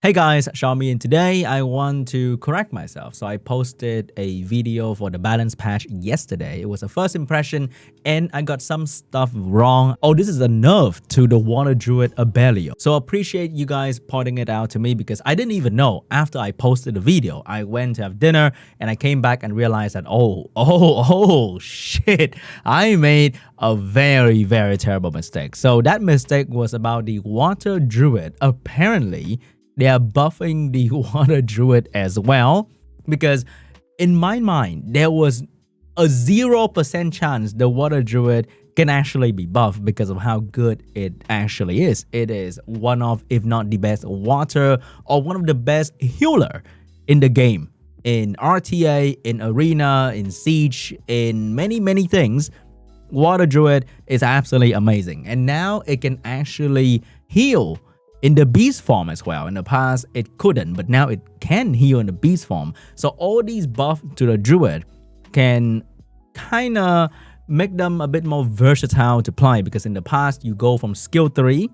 Hey guys, SeanB, and today I want to correct myself. So I posted a video for the balance patch yesterday. It was a first impression and I got some stuff wrong. Oh, this is a nerf to the Water Druid Abelio. So I appreciate you guys pointing it out to me because I didn't even know after I posted the video. I went to have dinner and I came back and realized that, oh shit, I made a very terrible mistake. So that mistake was about the Water Druid. Apparently, they are buffing the Water Druid as well, because in my mind, there was a 0% chance the Water Druid can actually be buffed because of how good it actually is. It is one of, if not the best water or one of the best healer in the game. In RTA, in Arena, in Siege, in many things, Water Druid is absolutely amazing. And now it can actually heal in the beast form as well. In the past, it couldn't, but now it can heal in the beast form. So all these buffs to the Druid can kind of make them a bit more versatile to play, because in the past, you go from skill 3,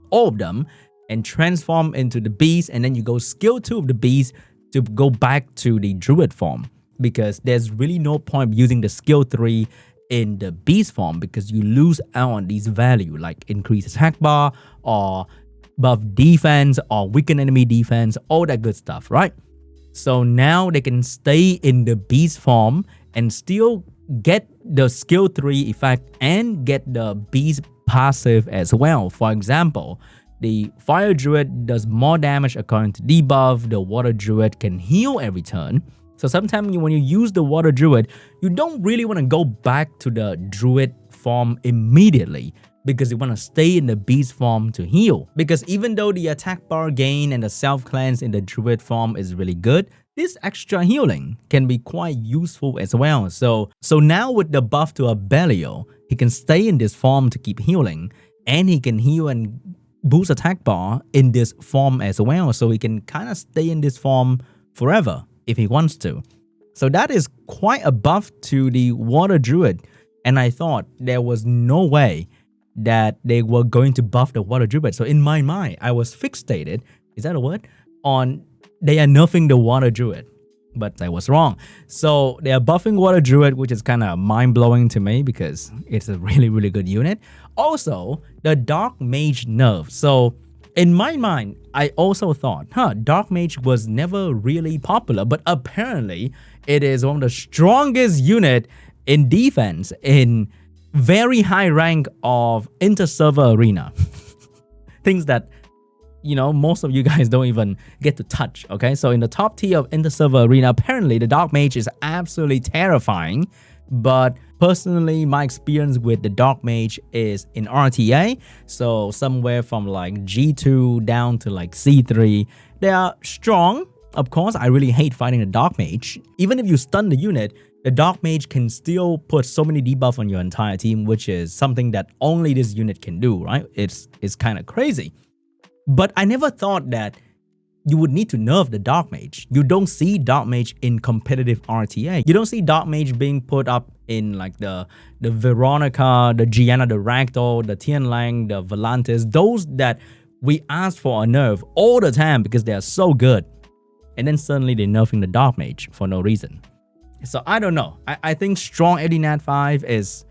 all of them, and transform into the beast, and then you go skill 2 of the beast to go back to the Druid form, because there's really no point using the skill 3 in the beast form because you lose out on these value like increased attack bar or buff defense or weaken enemy defense, all that good stuff, right? So now they can stay in the beast form and still get the skill 3 effect and get the beast passive as well. For example, the Fire Druid does more damage according to debuff. The Water Druid can heal every turn. So sometimes when you use the Water Druid, you don't really want to go back to the Druid form immediately, because you want to stay in the beast form to heal. Because even though the attack bar gain and the self-cleanse in the Druid form is really good, this extra healing can be quite useful as well. So now with the buff to Abelio, he can stay in this form to keep healing, and he can heal and boost attack bar in this form as well. So he can kind of stay in this form forever if he wants to. So that is quite a buff to the Water Druid. And I thought there was no way that they were going to buff the Water Druid. So in my mind, I was fixated, is that a word? On they are nerfing the Water Druid. But I was wrong. So they are buffing Water Druid, which is kind of mind-blowing to me because it's a really good unit. Also, the Dark Mage nerf. So in my mind, I also thought, Dark Mage was never really popular, but apparently it is one of the strongest unit in defense in very high rank of inter-server arena. Things that, you know, most of you guys don't even get to touch, okay? So in the top tier of inter-server arena, apparently the Dark Mage is absolutely terrifying. But personally, my experience with the Dark Mage is in RTA. So somewhere from like G2 down to like C3. They are strong. Of course, I really hate fighting the Dark Mage. Even if you stun the unit, the Dark Mage can still put so many debuffs on your entire team, which is something that only this unit can do, right? It's kind of crazy. But I never thought that you would need to nerf the Dark Mage. You don't see Dark Mage in competitive RTA. You don't see Dark Mage being put up in like the Veronica, the Gianna, the Ragdoll, the Tianlang, the Volantis, those that we ask for a nerf all the time because they are so good. And then suddenly they're nerfing the Dark Mage for no reason. So I don't know. I think strong 80 Nat 5 is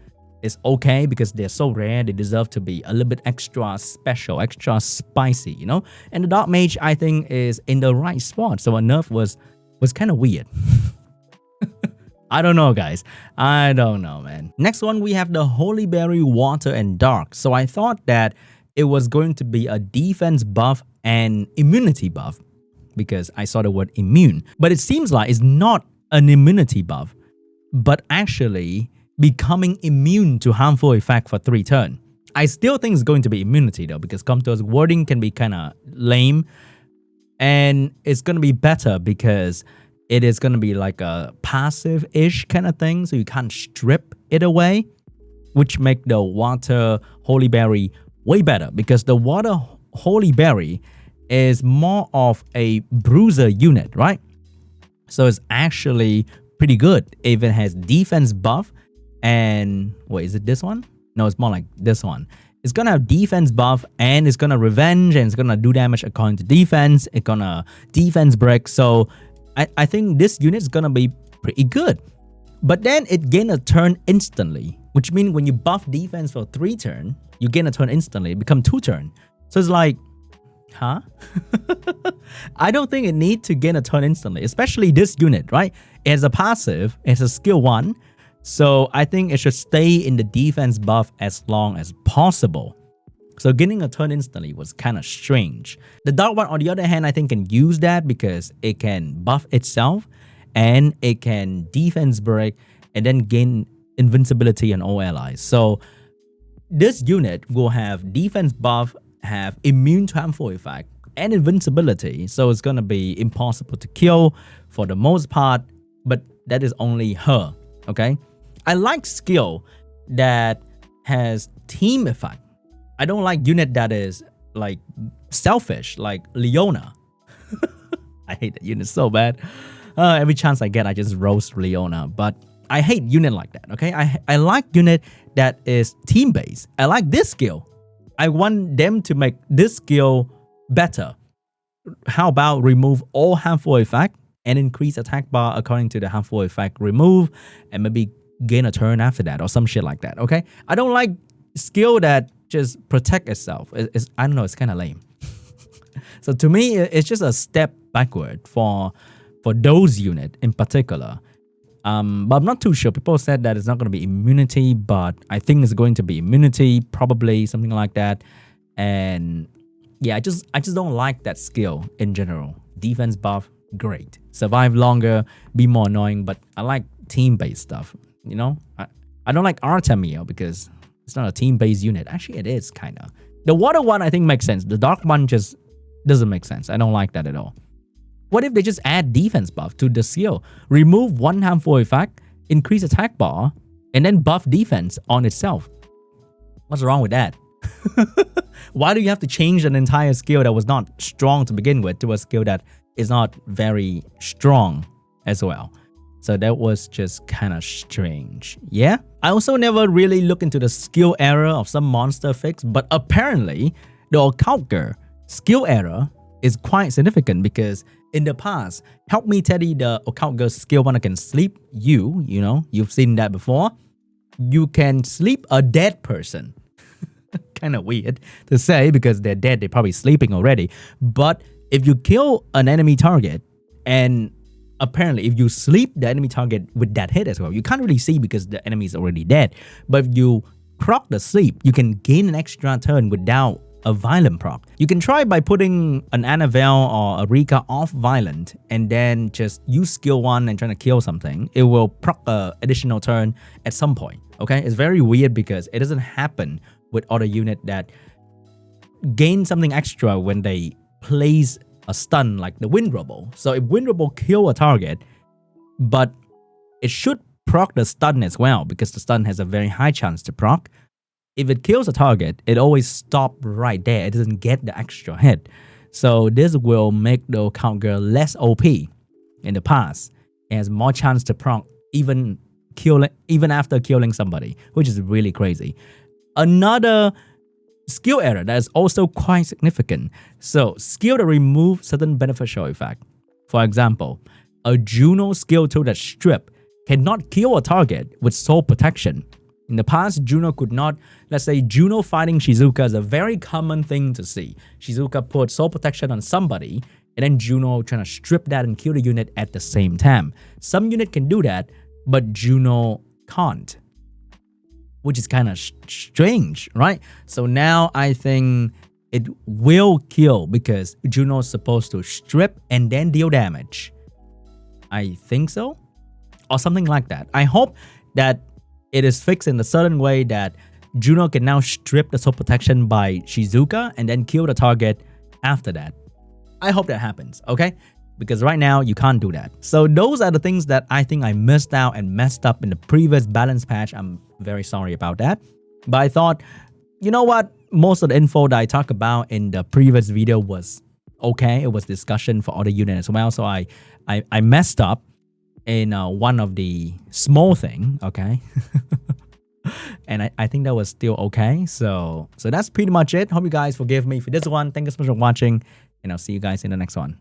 okay because they're so rare. They deserve to be a little bit extra special, extra spicy, you know? And the Dark Mage, I think, is in the right spot. So a nerf was kind of weird. I don't know, guys. I don't know, man. Next one, we have the Holyberry Water and Dark. So I thought that it was going to be a defense buff and immunity buff because I saw the word immune. But it seems like it's not an immunity buff, but actually becoming immune to harmful effect for 3 turns. I still think it's going to be immunity though, because Comto's wording can be kind of lame, and it's going to be better because it is going to be like a passive-ish kind of thing, so you can't strip it away, which make the Water Holyberry way better, because the Water Holyberry is more of a bruiser unit, right? So it's actually pretty good. It even has defense buff. And wait, is it this one? No, it's more like this one. It's gonna have defense buff, and it's gonna revenge, and it's gonna do damage according to defense. It's gonna defense break. So I think this unit is gonna be pretty good. But then it gain a turn instantly, which means when you buff defense for 3 turns, you gain a turn instantly. It becomes 2 turns. So it's like, huh? I don't think it needs to gain a turn instantly, especially this unit, right? It has a passive, it's a skill 1. So I think it should stay in the defense buff as long as possible. So getting a turn instantly was kind of strange. The dark one, on the other hand, I think can use that because it can buff itself and it can defense break and then gain invincibility on all allies. So this unit will have defense buff, have immune to harmful effect, and invincibility. So it's gonna be impossible to kill for the most part, but that is only her, okay? I like skill that has team effect. I don't like unit that is like selfish, like Leona. I hate that unit so bad. Every chance I get, I just roast Leona. But I hate unit like that, okay? I like unit that is team-based. I like this skill. I want them to make this skill better. How about remove all harmful effect and increase attack bar according to the harmful effect remove, and maybe gain a turn after that or some shit like that, okay? I don't like skill that just protect itself. I don't know, it's kind of lame. So to me, it's just a step backward for those unit in particular. But I'm not too sure. People said that it's not going to be immunity, but I think it's going to be immunity, probably something like that. And yeah, I just don't like that skill in general. Defense buff, great. Survive longer, be more annoying, but I like team-based stuff, you know? I don't like Artemio because it's not a team-based unit. Actually, it is, kind of. The water one, I think, makes sense. The dark one just doesn't make sense. I don't like that at all. What if they just add defense buff to the skill? Remove one harmful effect, increase attack bar, and then buff defense on itself. What's wrong with that? Why do you have to change an entire skill that was not strong to begin with to a skill that is not very strong as well? So that was just kind of strange. Yeah? I also never really looked into the skill error of some monster fix, but apparently the Occult Girl skill error is quite significant because in the past, Help Me Teddy, the Occult Girl skill 1 can sleep you know, you've seen that before. You can sleep a dead person. Kind of weird to say because they're dead, they're probably sleeping already. But if you kill an enemy target, and apparently if you sleep the enemy target with that hit as well, you can't really see because the enemy is already dead. But if you proc the sleep, you can gain an extra turn without a violent proc. You can try by putting an Annabelle or a Rika off violent and then just use skill 1 and trying to kill something. It will proc an additional turn at some point. Okay, it's very weird because it doesn't happen with other unit that gain something extra when they place a stun like the Wind Rubble. So if Wind Rubble kill a target, but it should proc the stun as well because the stun has a very high chance to proc. If it kills a target, it always stops right there. It doesn't get the extra hit. So this will make the Occult Girl less OP in the past. It has more chance to proc even after killing somebody, which is really crazy. Another skill error that is also quite significant. So skill that remove certain beneficial effect. For example, a Juno skill 2 that strip cannot kill a target with soul protection. In the past, Juno could not. Let's say Juno fighting Shizuka is a very common thing to see. Shizuka put soul protection on somebody, and then Juno trying to strip that and kill the unit at the same time. Some unit can do that, but Juno can't, which is kind of strange, right? So now I think it will kill because Juno is supposed to strip and then deal damage. I think so, or something like that. I hope that it is fixed in a certain way that Juno can now strip the soul protection by Shizuka and then kill the target after that. I hope that happens, okay? Because right now, you can't do that. So those are the things that I think I missed out and messed up in the previous balance patch. I'm very sorry about that. But I thought, you know what? Most of the info that I talked about in the previous video was okay. It was discussion for other units as well. So I messed up in one of the small thing, okay? And I think that was still okay. So that's pretty much it. Hope you guys forgive me for this one. Thank you so much for watching, and I'll see you guys in the next one.